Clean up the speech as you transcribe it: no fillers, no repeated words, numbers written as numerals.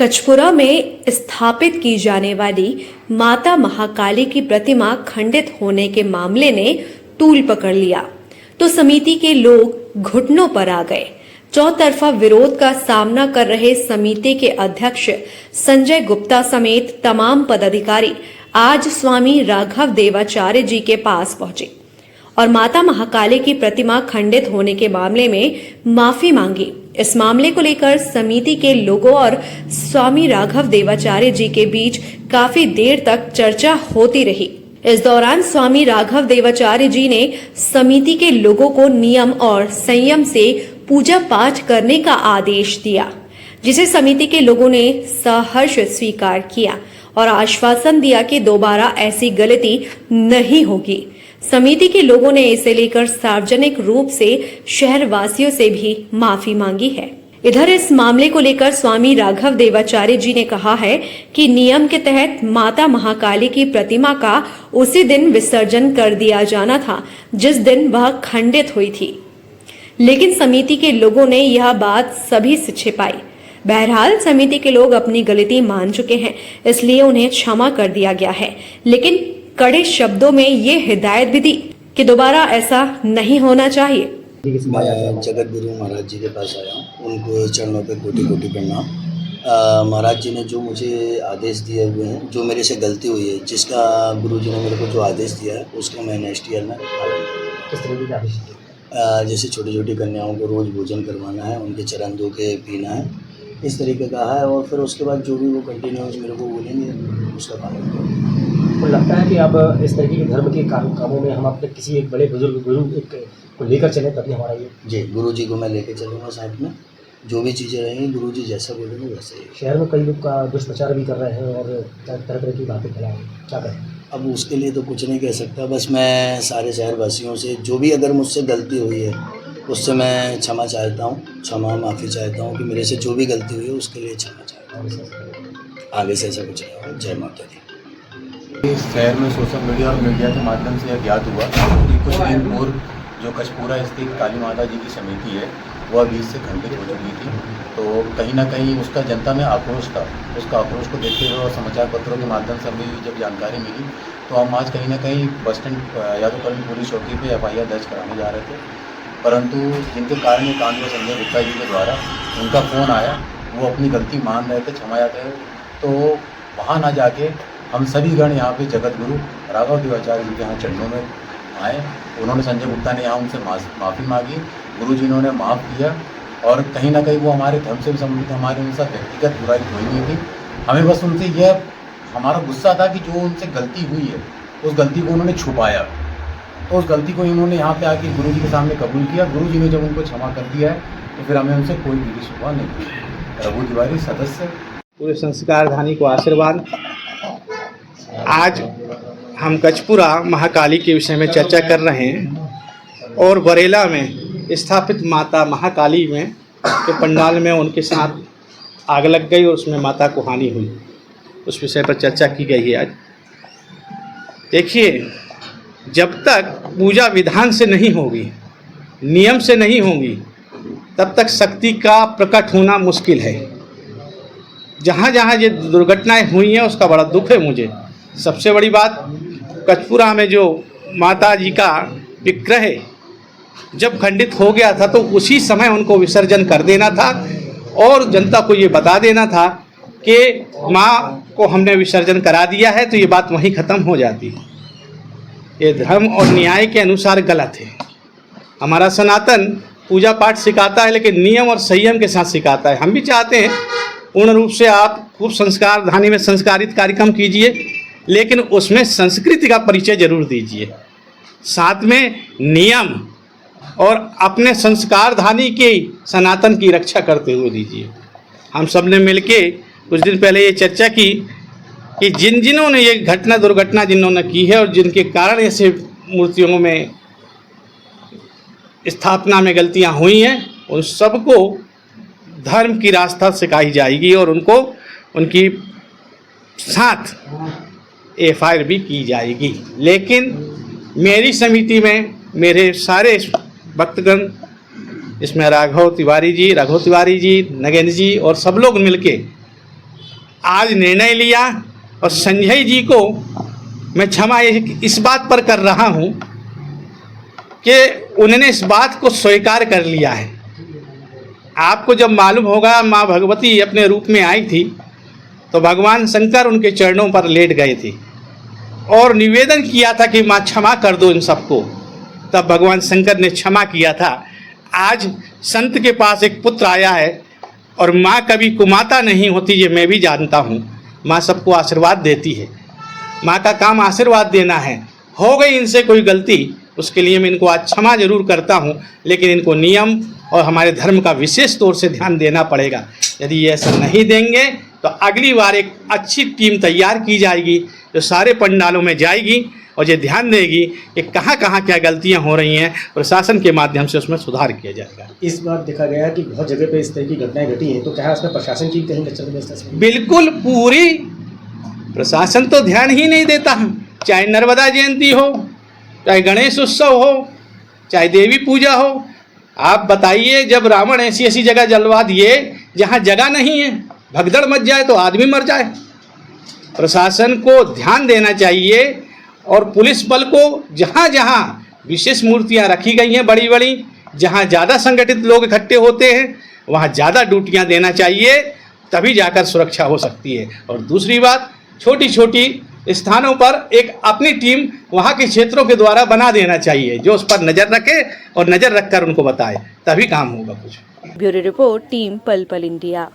कचपुरा में स्थापित की जाने वाली माता महाकाली की प्रतिमा खंडित होने के मामले ने तूल पकड़ लिया तो समिति के लोग घुटनों पर आ गए। चौतरफा विरोध का सामना कर रहे समिति के अध्यक्ष संजय गुप्ता समेत तमाम पदाधिकारी आज स्वामी राघव देवाचार्य जी के पास पहुंचे और माता महाकाली की प्रतिमा खंडित होने के मामले में माफी मांगी। इस मामले को लेकर समिति के लोगों और स्वामी राघव देवाचार्य जी के बीच काफी देर तक चर्चा होती रही। इस दौरान स्वामी राघव देवाचार्य जी ने समिति के लोगों को नियम और संयम से पूजा पाठ करने का आदेश दिया, जिसे समिति के लोगों ने सहर्ष स्वीकार किया और आश्वासन दिया कि दोबारा ऐसी गलती नहीं होगी। समिति के लोगों ने इसे लेकर सार्वजनिक रूप से शहरवासियों से भी माफी मांगी है। इधर इस मामले को लेकर स्वामी राघव देवाचार्य जी ने कहा है कि नियम के तहत माता महाकाली की प्रतिमा का उसी दिन विसर्जन कर दिया जाना था जिस दिन वह खंडित हुई थी, लेकिन समिति के लोगों ने यह बात सभी से छिपाई। बहरहाल समिति के लोग अपनी गलती मान चुके हैं, इसलिए उन्हें क्षमा कर दिया गया है, लेकिन कड़े शब्दों में ये हिदायत भी दी कि दोबारा ऐसा नहीं होना चाहिए। मैं जगत गुरु महाराज जी के पास आया हूँ, उनको चरणों पे कोटि कोटि प्रणाम। महाराज जी ने जो मुझे आदेश दिए हुए हैं, जो मेरे से गलती हुई है, जिसका गुरु जी ने मेरे को जो आदेश दिया है उसका मैं नेक्स्ट ईयर में पालन करूँगा। किस तरीके के आदेश? जैसे छोटी छोटी कन्याओं को रोज़ भोजन करवाना है, उनके चरण धो के पीना है, इस तरीके का है। और फिर उसके बाद जो भी वो कंटिन्यूस मेरे को बोलेंगे उसका पालन करूँगा। तो लगता है कि अब इस तरीके के धर्म के कामों में हम अपने किसी एक बड़े बुजुर्ग गुरु को लेकर चलें तभी हमारा ये जी गुरु जी को मैं लेके चलूँगा साथ में। जो भी चीज़ें रहेंगी गुरु जी जैसा बोलेंगे वैसे ही। शहर में कई लोग का दुष्प्रचार भी कर रहे हैं और तरह तरह की बातें फैलाएंगे, क्या करें? अब उसके लिए तो कुछ नहीं कह सकता, बस मैं सारे शहरवासियों से जो भी अगर मुझसे गलती हुई है उससे मैं क्षमा चाहता हूँ, माफ़ी चाहता हूँ कि मेरे से जो भी गलती हुई है उसके लिए क्षमा चाहता हूँ। आगे से ऐसा कुछ नहीं हो। जय माता दी। इस शहर में सोशल मीडिया और मीडिया के माध्यम से यह ज्ञात हुआ कि कुछ दिन पूर्व जो कचपुरा स्थित काली माता जी की समिति है वह बीच से खंडित हो चुकी थी, तो कहीं ना कहीं उसका जनता में आक्रोश था। उसका आक्रोश को देखते हुए और समाचार पत्रों के माध्यम से हमें जब जानकारी मिली तो हम आज कहीं ना कहीं बस स्टैंड यादवकरण पुलिस चौकी पे FIR दर्ज कराने जा रहे थे, परंतु जिनके कारण ये कांड हुआ संजय गुप्ता जी के द्वारा उनका फ़ोन आया, वो अपनी गलती मान रहे थे, क्षमा चाहते हैं, तो वहाँ ना जाके हम सभी गण यहाँ पे जगत गुरु राघव देवाचार्य जी के यहाँ चरणों में आए। उन्होंने संजय गुप्ता ने यहाँ उनसे माफ़ी मांगी, गुरु जी ने माफ़ किया और कहीं ना कहीं वो हमारे धर्म से भी संबंधित हमारे उनसे व्यक्तिगत बुराई हुई नहीं थी। हमें बस उनसे यह हमारा गुस्सा था कि जो उनसे गलती हुई है उस गलती को उन्होंने छुपाया, तो उस गलती को इन्होंने यहाँ पे आके गुरु जी के सामने कबूल किया। गुरु जी ने जब उनको क्षमा कर दिया है तो फिर हमें उनसे कोई भी शिकवा नहीं हुई। रघु तिवारी सदस्य पूरे संस्कारधानी को आशीर्वाद। आज हम कचपुरा महाकाली के विषय में चर्चा कर रहे हैं और बरेला में स्थापित माता महाकाली में के पंडाल में उनके साथ आग लग गई और उसमें माता को हानि हुई, उस विषय पर चर्चा की गई है। आज देखिए, जब तक पूजा विधान से नहीं होगी, नियम से नहीं होगी, तब तक शक्ति का प्रकट होना मुश्किल है। जहाँ जहाँ ये दुर्घटनाएं हुई हैं उसका बड़ा दुख है मुझे। सबसे बड़ी बात, कचपुरा में जो माता जी का विग्रह जब खंडित हो गया था तो उसी समय उनको विसर्जन कर देना था और जनता को ये बता देना था कि माँ को हमने विसर्जन करा दिया है, तो ये बात वहीं ख़त्म हो जाती। ये धर्म और न्याय के अनुसार गलत है। हमारा सनातन पूजा पाठ सिखाता है, लेकिन नियम और संयम के साथ सिखाता है। हम भी चाहते हैं पूर्ण रूप से आप खूब संस्कारधानी में संस्कारित कार्यक्रम कीजिए, लेकिन उसमें संस्कृति का परिचय जरूर दीजिए, साथ में नियम और अपने संस्कारधानी के सनातन की रक्षा करते हुए दीजिए। हम सब ने मिलके कुछ दिन पहले ये चर्चा की कि जिन्होंने ये दुर्घटना जिन्होंने की है और जिनके कारण ऐसे मूर्तियों में स्थापना में गलतियां हुई हैं, उन सबको धर्म की रास्ता सिखाई जाएगी और उनको उनकी साथ FIR भी की जाएगी। लेकिन मेरी समिति में मेरे सारे भक्तगण, इसमें राघव तिवारी जी, नगेंद्र जी और सब लोग मिलके आज निर्णय लिया और संजय जी को मैं क्षमा इस बात पर कर रहा हूँ कि उन्होंने इस बात को स्वीकार कर लिया है। आपको जब मालूम होगा माँ भगवती अपने रूप में आई थी तो भगवान शंकर उनके चरणों पर लेट गए थे और निवेदन किया था कि माँ क्षमा कर दो इन सबको। तब भगवान शंकर ने क्षमा किया था। आज संत के पास एक पुत्र आया है और माँ कभी कुमाता नहीं होती, ये मैं भी जानता हूँ। माँ सबको आशीर्वाद देती है, माँ का काम आशीर्वाद देना है। हो गई इनसे कोई गलती, उसके लिए मैं इनको आज क्षमा जरूर करता हूँ, लेकिन इनको नियम और हमारे धर्म का विशेष तौर से ध्यान देना पड़ेगा। यदि ये ऐसा नहीं देंगे तो अगली बार एक अच्छी टीम तैयार की जाएगी जो सारे पंडालों में जाएगी और ये ध्यान देगी कि कहाँ कहाँ क्या गलतियाँ हो रही हैं, प्रशासन के माध्यम से उसमें सुधार किया जाएगा। इस बार देखा गया कि बहुत जगह पे इस तरह की घटनाएं घटी हैं, तो क्या इसमें प्रशासन की कहीं कच्चा व्यवस्था? बिल्कुल, पूरी प्रशासन तो ध्यान ही नहीं देता। चाहे नर्मदा जयंती हो, चाहे गणेश उत्सव हो, चाहे देवी पूजा हो। आप बताइए, जब रावण ऐसी ऐसी जगह जलवा दिए जहाँ जगह नहीं है, भगदड़ मच जाए तो आदमी मर जाए। प्रशासन को ध्यान देना चाहिए और पुलिस बल को जहाँ जहाँ विशेष मूर्तियाँ रखी गई हैं बड़ी बड़ी, जहाँ ज़्यादा संगठित लोग इकट्ठे होते हैं वहाँ ज़्यादा ड्यूटियाँ देना चाहिए, तभी जाकर सुरक्षा हो सकती है। और दूसरी बात, छोटी छोटी स्थानों पर एक अपनी टीम वहाँ के क्षेत्रों के द्वारा बना देना चाहिए, जो उस पर नज़र रखे और नज़र रखकर उनको बताए, तभी काम होगा कुछ। ब्यूरो रिपोर्ट, टीम पल पल इंडिया।